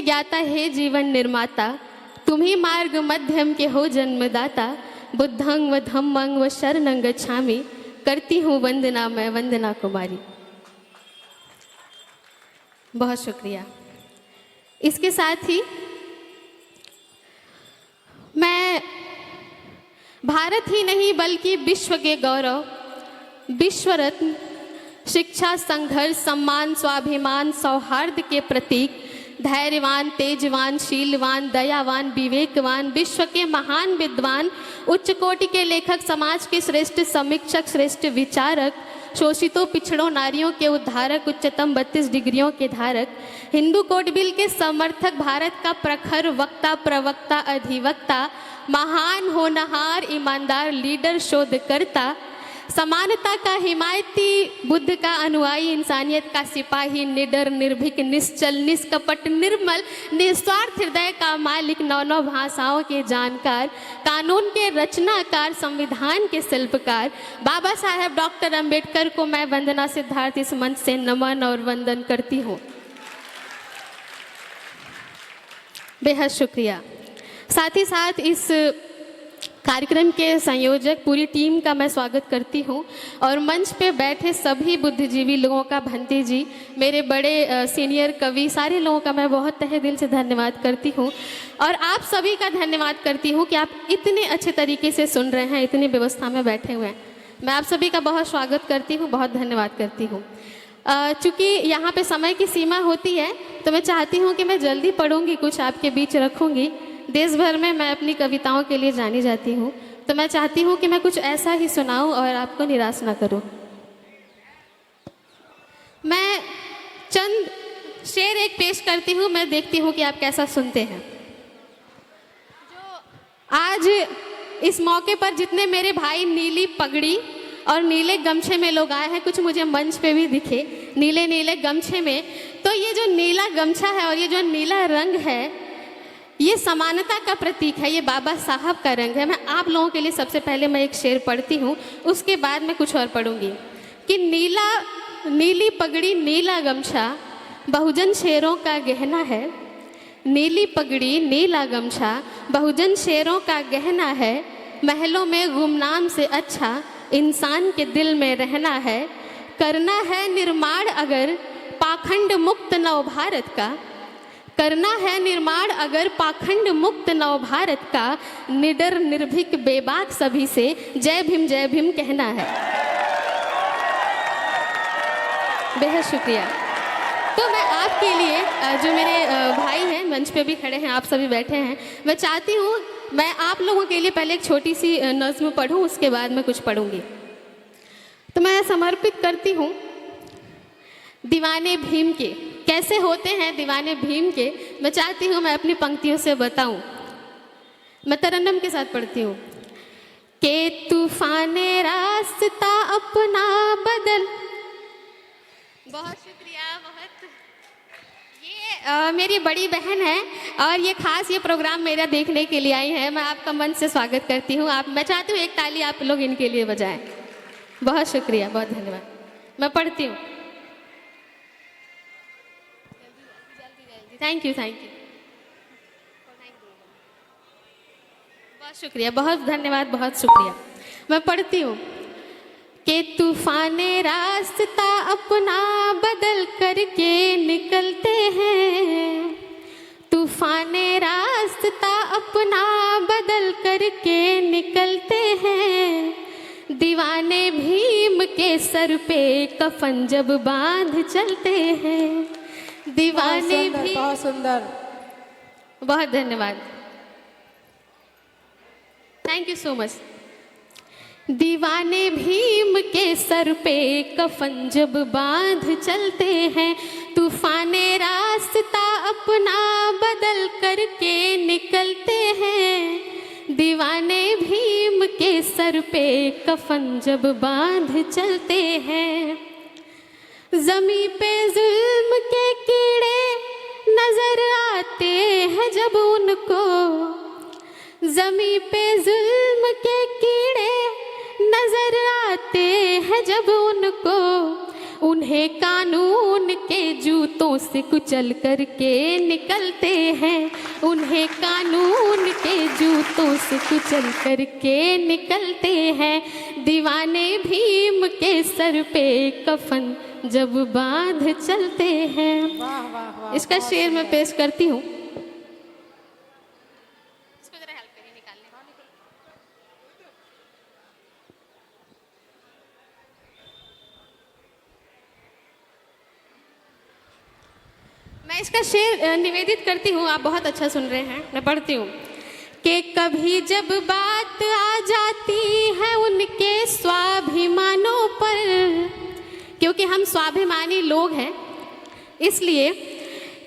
ज्ञाता हे जीवन निर्माता, तुम्ही मार्ग मध्यम के हो जन्मदाता। बुद्धं व धम्मं व शरणं गच्छामि, करती हूँ वंदना मैं वंदना कुमारी। बहुत शुक्रिया। इसके साथ ही मैं भारत ही नहीं बल्कि विश्व के गौरव, विश्व रत्न, शिक्षा, संघर्ष, सम्मान, स्वाभिमान, सौहार्द के प्रतीक, धैर्यवान, तेजवान, शीलवान, दयावान, विवेकवान, विश्व के महान विद्वान, उच्च कोटि के लेखक, समाज के श्रेष्ठ समीक्षक, श्रेष्ठ विचारक, शोषितों पिछड़ों नारियों के उद्धारक, उच्चतम 32 डिग्रियों के धारक, हिंदू कोड बिल के समर्थक, भारत का प्रखर वक्ता, प्रवक्ता, अधिवक्ता, महान होनहार, ईमानदार लीडर, शोधकर्ता, समानता का हिमायती, बुद्ध का अनुयायी, इंसानियत का सिपाही, निडर, निर्भीक, निश्चल, निष्कपट, निर्मल, निस्वार्थ हृदय का मालिक, नौ भाषाओं के जानकार, कानून के रचनाकार, संविधान के शिल्पकार, बाबा साहेब डॉक्टर अंबेडकर को मैं वंदना सिद्धार्थ इस मंच से नमन और वंदन करती हूँ। बेहद शुक्रिया। साथ ही साथ इस कार्यक्रम के संयोजक पूरी टीम का मैं स्वागत करती हूं और मंच पे बैठे सभी बुद्धिजीवी लोगों का, भंती जी, मेरे बड़े सीनियर कवि, सारे लोगों का मैं बहुत तहे दिल से धन्यवाद करती हूं और आप सभी का धन्यवाद करती हूं कि आप इतने अच्छे तरीके से सुन रहे हैं, इतनी व्यवस्था में बैठे हुए हैं। मैं आप सभी का बहुत स्वागत करती हूँ, बहुत धन्यवाद करती हूँ। चूँकि यहाँ पर समय की सीमा होती है तो मैं चाहती हूँ कि मैं जल्दी पढ़ूँगी, कुछ आपके बीच रखूँगी। देश भर में मैं अपनी कविताओं के लिए जानी जाती हूँ, तो मैं चाहती हूँ कि मैं कुछ ऐसा ही सुनाऊँ और आपको निराश ना करूँ। मैं चंद शेर एक पेश करती हूँ, मैं देखती हूँ कि आप कैसा सुनते हैं। जो आज इस मौके पर जितने मेरे भाई नीली पगड़ी और नीले गमछे में लोग आए हैं, कुछ मुझे मंच पे भी दिखे नीले नीले गमछे में, तो ये जो नीला गमछा है और ये जो नीला रंग है, ये समानता का प्रतीक है, ये बाबा साहब का रंग है। मैं आप लोगों के लिए सबसे पहले मैं एक शेर पढ़ती हूँ, उसके बाद मैं कुछ और पढ़ूंगी कि नीली पगड़ी नीला गमछा बहुजन शेरों का गहना है। नीली पगड़ी नीला गमछा बहुजन शेरों का गहना है। महलों में गुमनाम से अच्छा इंसान के दिल में रहना है। करना है निर्माण अगर पाखंड मुक्त नव भारत का, करना है निर्माण अगर पाखंड मुक्त नव भारत का। निडर निर्भीक बेबाक सभी से जय भीम कहना है। बेहद शुक्रिया। तो मैं आपके लिए, जो मेरे भाई हैं मंच पे भी खड़े हैं, आप सभी बैठे हैं, मैं चाहती हूँ मैं आप लोगों के लिए पहले एक छोटी सी नज़्म पढ़ूँ, उसके बाद मैं कुछ पढ़ूँगी। तो मैं समर्पित करती हूँ दीवाने भीम के। कैसे होते हैं दीवाने भीम के, मैं चाहती हूँ मैं अपनी पंक्तियों से बताऊँ। मैं तरन्नुम के साथ पढ़ती हूँ के तूफाने रास्ता अपना बदल। बहुत शुक्रिया। बहुत ये मेरी बड़ी बहन है और ये खास ये प्रोग्राम मेरा देखने के लिए आई है। मैं आपका मन से स्वागत करती हूँ। मैं चाहती हूँ एक ताली आप लोग इनके लिए बजाएं। बहुत शुक्रिया, बहुत धन्यवाद। मैं पढ़ती हूँ। Thank you. बहुत शुक्रिया, बहुत धन्यवाद, बहुत शुक्रिया। मैं पढ़ती हूँ कि तूफाने रास्ता अपना बदल करके निकलते हैं। तूफाने रास्ता अपना बदल करके निकलते हैं। दीवाने भीम के सर पे कफन जब बांध चलते हैं। दीवाने भी। बहुत सुंदर, बहुत धन्यवाद, थैंक यू सो मच। दीवाने भीम के सर पे कफन जब बांध चलते हैं। तूफाने रास्ता अपना बदल करके निकलते हैं। दीवाने भीम के सर पे कफन जब बांध चलते हैं। ज़मीं पे जुल्म के कीड़े नजर आते हैं जब उनको। ज़मीं पे जुल्म के कीड़े नजर आते हैं जब उनको। उन्हें कानून के जूतों से कुचल करके निकलते हैं, उन्हें कानून के जूतों से कुचल करके निकलते हैं। दीवाने भीम के सर पे कफन जब बांध चलते हैं। वाह वाह वाह। इसका शेर मैं पेश करती हूँ। मैं इसका शेर निवेदित करती हूँ, आप बहुत अच्छा सुन रहे हैं। मैं पढ़ती हूँ कि कभी जब बात आ जाती है उनके स्वाभिमानों पर, क्योंकि हम स्वाभिमानी लोग हैं इसलिए,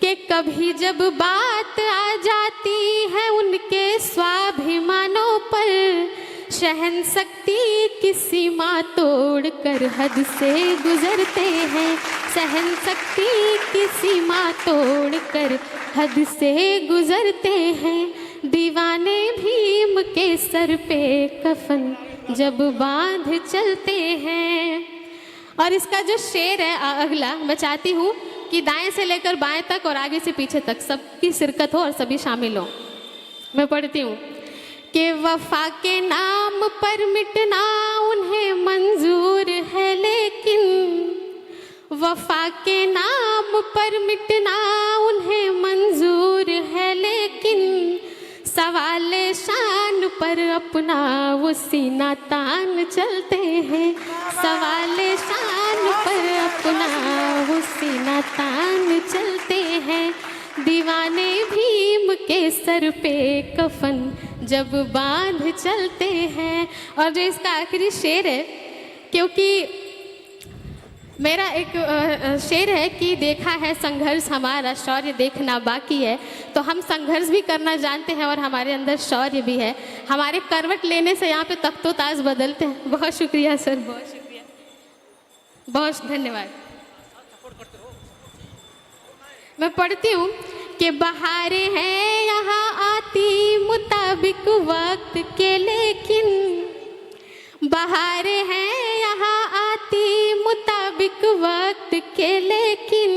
कि कभी जब बात आ जाती है उनके स्वाभिमानों पर, सहन शक्ति की सीमा तोड़ कर हद से गुजरते हैं, सहन शक्ति की सीमा तोड़ कर हद से गुजरते हैं। दीवाने भीम के सर पे कफन जब बांध चलते हैं। और इसका जो शेर है अगला, मैं चाहती हूँ कि दाएं से लेकर बाएं तक और आगे से पीछे तक सबकी शिरकत हो और सभी शामिल हो। मैं पढ़ती हूँ कि वफा के नाम पर मिटना उन्हें मंजूर है, लेकिन वफा के नाम पर मिटना उन्हें मंजूर है, लेकिन सवाल शान पर अपना वो सीना तान चलते हैं, सवाल शान पर अपना वो सीना तान चलते हैं। दीवाने भीम के सर पे कफन जब बांध चलते हैं। और जो इसका आखिरी शेर है, क्योंकि मेरा एक शेर है कि देखा है संघर्ष हमारा, शौर्य देखना बाकी है। तो हम संघर्ष भी करना जानते हैं और हमारे अंदर शौर्य भी है। हमारे करवट लेने से यहाँ पे तख्तो ताज बदलते हैं। बहुत शुक्रिया सर, बहुत शुक्रिया, बहुत धन्यवाद। मैं पढ़ती हूँ कि बहारें हैं यहाँ आती मुताबिक वक्त के, लेकिन बहारें हैं यहाँ आती मुताबिक वक्त के, लेकिन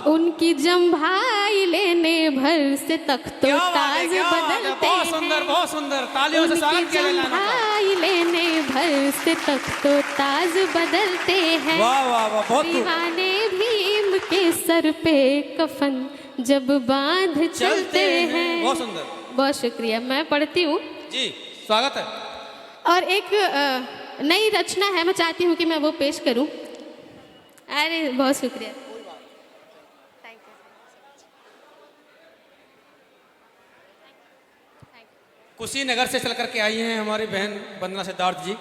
उनकी जम्भाई लेने भर से तख्तो ताज बदलते हैं। बहुत सुंदर, बहुत सुंदर, तालियों से स्वागत किया जाए। जम्भाई लेने भर से तख्तो ताज बदलते हैं। वाह वाह वाह, बहुत दीवाने भीम के सर पे कफन जब बांध चलते हैं। बहुत सुंदर, बहुत शुक्रिया। मैं पढ़ती हूँ जी, स्वागत है। और एक नई रचना है, मैं चाहती हूँ कि मैं वो पेश करूँ। अरे बहुत शुक्रिया। कुशीनगर से चल करके आई हैं हमारी बहन वंदना सिद्धार्थ जी।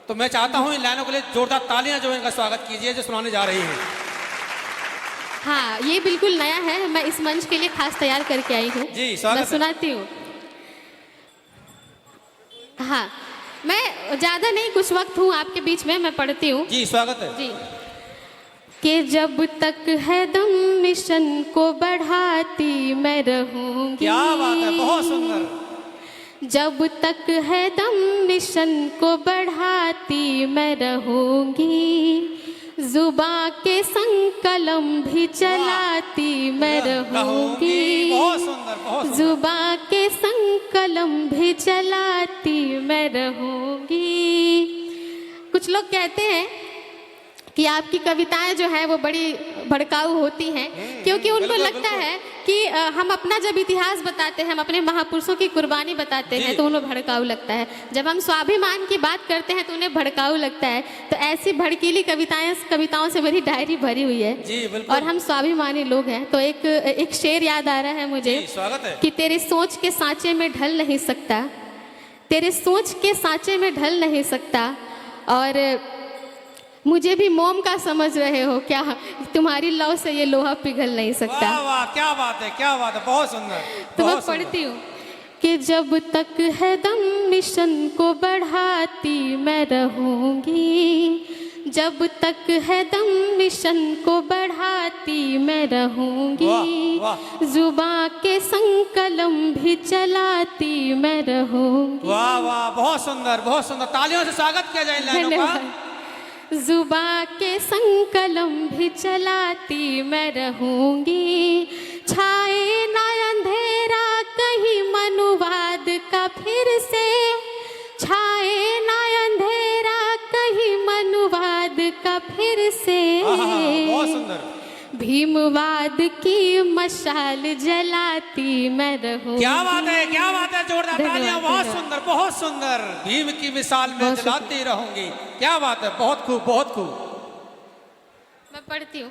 तो मैं चाहता हूँ इन लाइनों के लिए जोरदार तालियां जो इनका स्वागत कीजिए, जो सुनाने जा रही हैं। हाँ, ये बिल्कुल नया है, मैं इस मंच के लिए खास तैयार करके आई हूँ। जी, स्वागत मैं सुनाती हूँ। हाँ, मैं ज़्यादा नहीं, कुछ वक्त हूँ आपके बीच में, मैं पढ़ती हूँ। जी, स्वागत है जी। कि जब तक है दम मिशन को बढ़ाती मैं रहूँगी। क्या बात है, बहुत सुंदर। जब तक है दम मिशन को बढ़ाती मैं रहूँगी, जुबां के संग कलम भी चलाती मैं रहूँगी। बहुत सुंदर, बहुत सुंदर। जुबां के संग कलम भी चलाती मैं रहूँगी। कुछ लोग कहते हैं कि आपकी कविताएं जो है वो बड़ी भड़काऊ होती हैं, क्योंकि उनको लगता है कि हम अपना जब इतिहास बताते हैं, हम अपने महापुरुषों की कुर्बानी बताते हैं तो उन्हें भड़काऊ लगता है। जब हम स्वाभिमान की बात करते हैं तो उन्हें भड़काऊ लगता है। तो ऐसी भड़कीली कविताओं से मेरी डायरी भरी हुई है। जी, बिल्कुल। और हम स्वाभिमानी लोग हैं। तो एक शेर याद आ रहा है मुझे। जी, स्वागत है। कि तेरे सोच के सांचे में ढल नहीं सकता, तेरे सोच के सांचे में ढल नहीं सकता, और मुझे भी मोम का समझ रहे हो क्या, तुम्हारी लौ से ये लोहा पिघल नहीं सकता। वाह वाह, क्या बात है, क्या बात है, बहुत सुंदर। तो मैं पढ़ती हूँ कि जब तक है दम मिशन को बढ़ाती मैं रहूँगी, जब तक है दम मिशन को बढ़ाती मैं रहूँगी, जुबां के संग कलम भी चलाती मैं रहूँगी। वाह वाह, बहुत सुंदर, बहुत सुंदर, तालियों से स्वागत किया जाए इन लाइनों का। जुबा के संग कलम भी चलाती मैं रहूंगी, छाए ना अंधेरा कहीं मनुवाद का फिर से, छाए ना अंधेरा कहीं मनुवाद का फिर से। बहुत सुंदर। भीमवाद की मशाल जलाती मैं रहूं। क्या बात है, क्या बात है, जोरदार तालियां। बहुत सुंदर, बहुत सुंदर। भीम की मिसाल में जलाती रहूंगी। क्या बात है, बहुत खूब, बहुत खूब। मैं पढ़ती हूँ।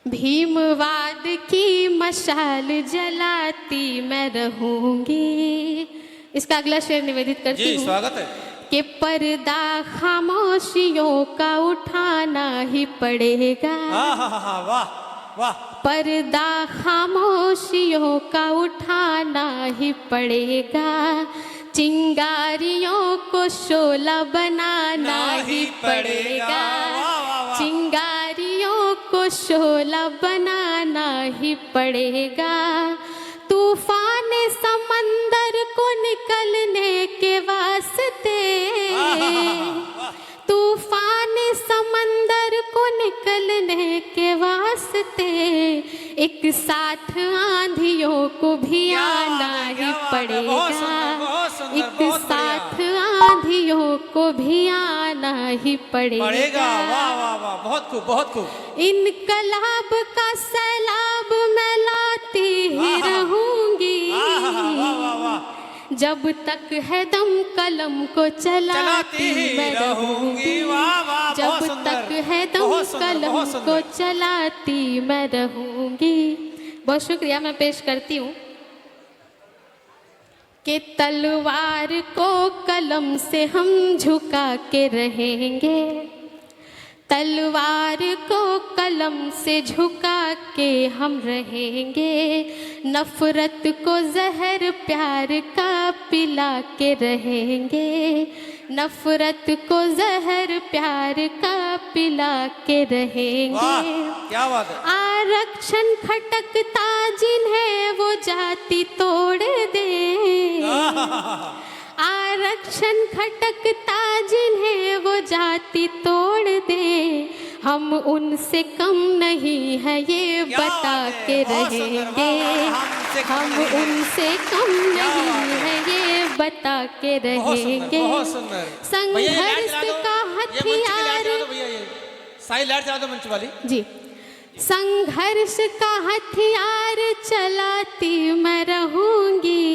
भीमवाद की मशाल जलाती मैं रहूंगी। इसका अगला शेर निवेदित करती जी, हूँ। स्वागत है। कि पर्दा खामोशियों का उठाना ही पड़ेगा। वाह वाह। पर्दा खामोशियों का उठाना ही पड़ेगा, चिंगारियों को शोला बनाना ही पड़ेगा, चिंगारियों को शोला बनाना ही पड़ेगा। तूफान समंदर को निकलने के वास्ते, तूफान समंदर को निकलने के वास्ते, एक साथ आंधियों को भी आना ही पड़ेगा, एक साथ आंधियों को भी आना ही पड़ेगा। वाह वाह वाह, बहुत खूब, बहुत खूब। इनकलाब का सैलाब मैं लाती ही रहूंगी, जब तक है दम कलम को चलाती मैं रहूंगी, जब तक है दम कलम को चलाती मैं रहूंगी। बहुत शुक्रिया। मैं पेश करती हूँ कि तलवार को कलम से हम झुका के रहेंगे, तलवार को कलम से झुका के हम रहेंगे, नफरत को जहर प्यार का पिला के रहेंगे, नफरत को जहर प्यार का पिला के रहेंगे। क्या बात है। आरक्षण खटकता जिन्हें वो जाति तोड़ दे, आरक्षण खटकता जिन्हें वो जाति तोड़ दे, हम उनसे कम नहीं है ये बता के रहेंगे, हम उनसे कम नहीं है ये बता के रहेंगे। संघर्ष का हथियार, साई लाइट चला दो मंच वाली जी, संघर्ष का हथियार चलाती मैं रहूंगी,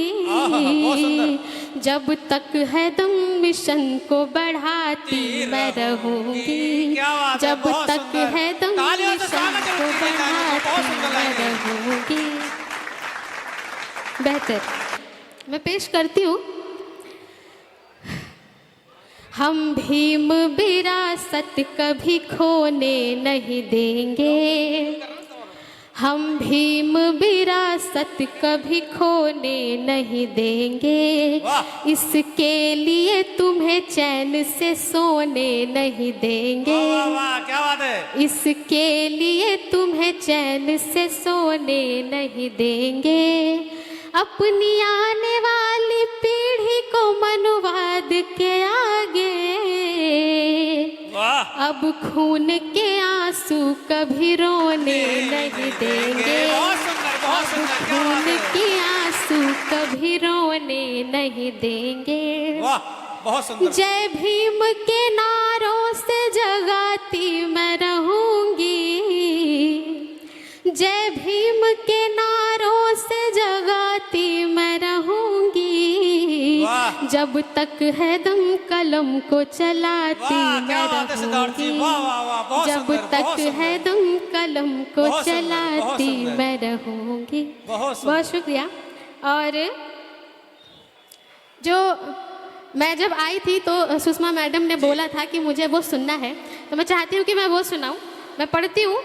जब तक है दम मिशन को बढ़ाती मैं रहूंगी, जब तक है दम मिशन को बढ़ाती मैं रहूंगी। बेहतर। मैं पेश करती हूँ। हम भीम विरासत कभी खोने नहीं देंगे, हम भीम विरासत कभी खोने नहीं देंगे, इसके लिए तुम्हें चैन से सोने नहीं देंगे, क्या बात है। इसके लिए तुम्हें चैन से सोने नहीं देंगे, अपनी आने वाली पीढ़ी को मनुवाद के आगे अब खून के आंसू कभी रोने नहीं देंगे, अब खून के आंसू कभी रोने नहीं देंगे। बहुत सुंदर। जय भीम के नारों से जगाती मैं रहूंगी, जय भीम के नारों से जगाती मैं रहूंगी, जब तक है दम कलम को चलाती मैं रहूंगी, जब तक है दम कलम को चलाती मैं रहूंगी। बहुत शुक्रिया। और जो मैं जब आई थी तो सुषमा मैडम ने बोला था कि मुझे वो सुनना है, तो मैं चाहती हूँ कि मैं वो सुनाऊँ। मैं पढ़ती हूँ।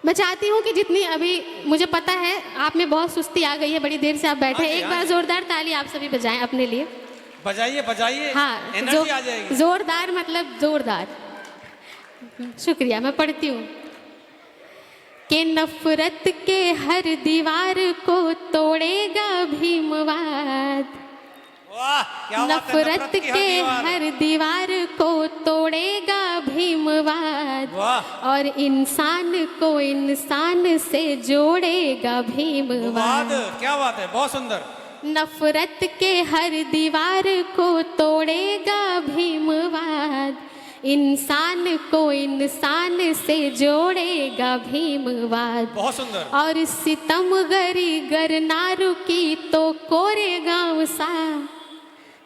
मैं चाहती हूँ कि जितनी अभी मुझे पता है आप में बहुत सुस्ती आ गई है, बड़ी देर से आप बैठे, एक बार जोरदार ताली आप सभी बजाएं अपने लिए। बजाइए बजाइए। हाँ, एनर्जी आ जाएगी। जोरदार मतलब जोरदार। शुक्रिया। मैं पढ़ती हूँ कि नफरत के हर दीवार को तोड़ेगा भीमवाद, वाह क्या बात है, नफरत के हर दीवार को तोड़ेगा भीमवाद, वाह और इंसान को इंसान से जोड़ेगा भीमवाद। क्या बात है, बहुत सुंदर। नफरत के हर दीवार को तोड़ेगा भीमवाद, इंसान को इंसान से जोड़ेगा भीमवाद। बहुत सुंदर। और सितमगरी गर ना रुकी तो कोरेगांव सा,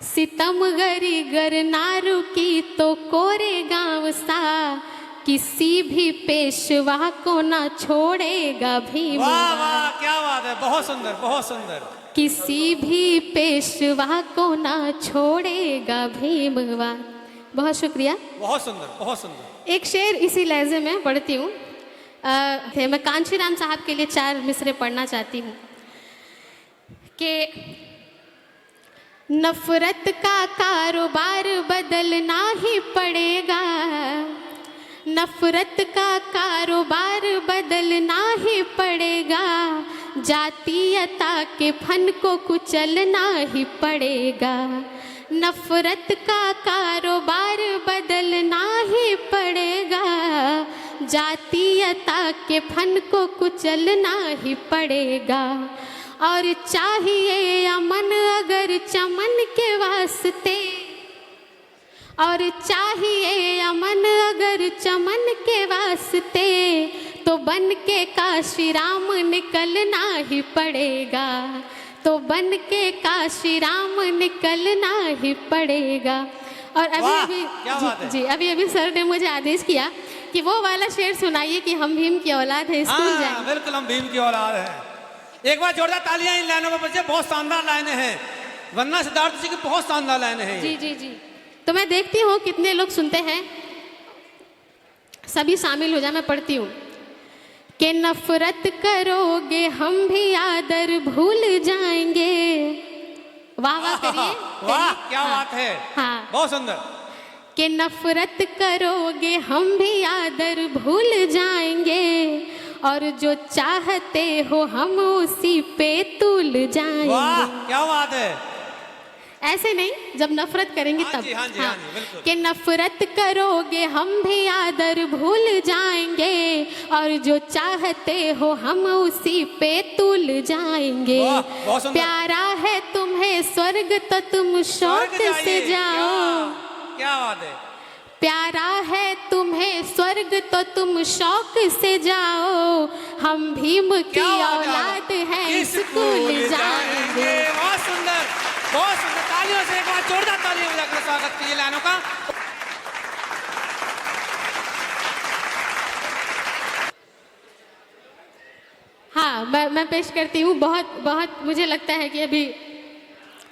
सितमगरी गर ना रुकी तो कोरेगांव सा, किसी भी पेशवा को ना छोड़ेगा भीमवाद। वाह वाह क्या बात है, बहुत सुंदर बहुत सुंदर। किसी भी पेशवा को ना छोड़ेगा भीमवाद। बहुत शुक्रिया। बहुत सुंदर बहुत सुंदर। एक शेर इसी लहजे में पढ़ती हूँ। मैं कांशीराम साहब के लिए 4 मिसरे पढ़ना चाहती हूँ कि नफरत का कारोबार बदलना ही पड़ेगा, नफरत का कारोबार बदलना ही पड़ेगा, जातीयता के फन को कुचलना ही पड़ेगा। नफरत का कारोबार बदलना ही पड़ेगा, जातीयता के फन को कुचलना ही पड़ेगा। और चाहिए अमन अगर चमन के वास्ते, और चाहिए अमन अगर चमन के वास्ते, तो बन के काशीराम निकलना ही पड़ेगा, तो बन के काशीराम निकलना ही पड़ेगा। और अभी जी अभी सर ने मुझे आदेश किया कि वो वाला शेर सुनाइए कि हम भीम की औलाद है, स्कूल जाएं। बिल्कुल हम भीम की औलाद है। एक बार जोरदार तालियां इन लाइनों पर बच्चे, बहुत शानदार लाइनें हैं, वरना सिद्धार्थ जी की बहुत शानदार लाइनें हैं। जी जी जी। तो मैं देखती हूँ कितने लोग सुनते हैं, सभी शामिल हो जाए। मैं पढ़ती हूँ कि नफरत करोगे हम भी आदर भूल जाएंगे। वाह वाह करिए। वाह क्या बात है, हाँ बहुत सुंदर। कि नफरत करोगे हम भी आदर भूल जाएंगे, और जो चाहते हो हम उसी पे तुल जाएंगे। वाह क्या बात है। ऐसे नहीं, जब नफरत करेंगे तब। हाँ जी, हाँ जी, हाँ जी, बिल्कुल। कि नफरत करोगे हम भी आदर भूल जाएंगे, और जो चाहते हो हम उसी पे तुल जाएंगे। प्यारा है तुम्हें स्वर्ग तो तुम शौक से जाओ। क्या बात है। प्यारा है तुम्हें स्वर्ग तो तुम शौक से जाओ, हम भीम की औलाद हैं स्कूल जाएंगे। बहुत सुंदर बहुत सुंदर। तालियों से एक बार जोरदार तालियां बजाकर स्वागत कीजिए लाइनों का। हाँ मैं पेश करती हूँ। बहुत बहुत मुझे लगता है कि अभी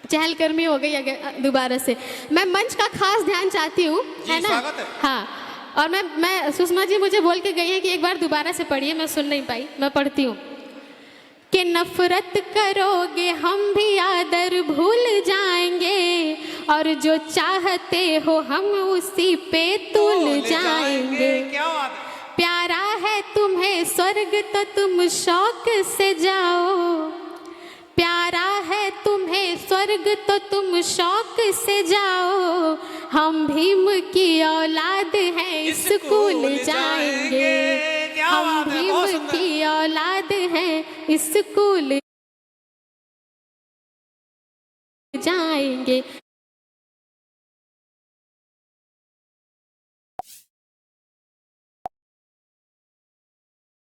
चहलकर्मी हो गई अगर दोबारा से। मैं मंच का खास ध्यान चाहती हूँ, है ना। हाँ, और मैं सुषमा जी मुझे बोल के गई हैं कि एक बार दोबारा से पढ़िए, मैं सुन नहीं पाई। मैं पढ़ती हूँ कि नफरत करोगे हम भी आदर भूल जाएंगे, और जो चाहते हो हम उसी पे तुल जाएंगे। प्यारा है तुम्हें स्वर्ग तो तुम शौक से जाओ, प्यारा है तुम्हें स्वर्ग तो तुम शौक से जाओ, हम भीम की औलाद हैं स्कूल जाएंगे। हम भीम की औलाद हैं स्कूल जाएंगे।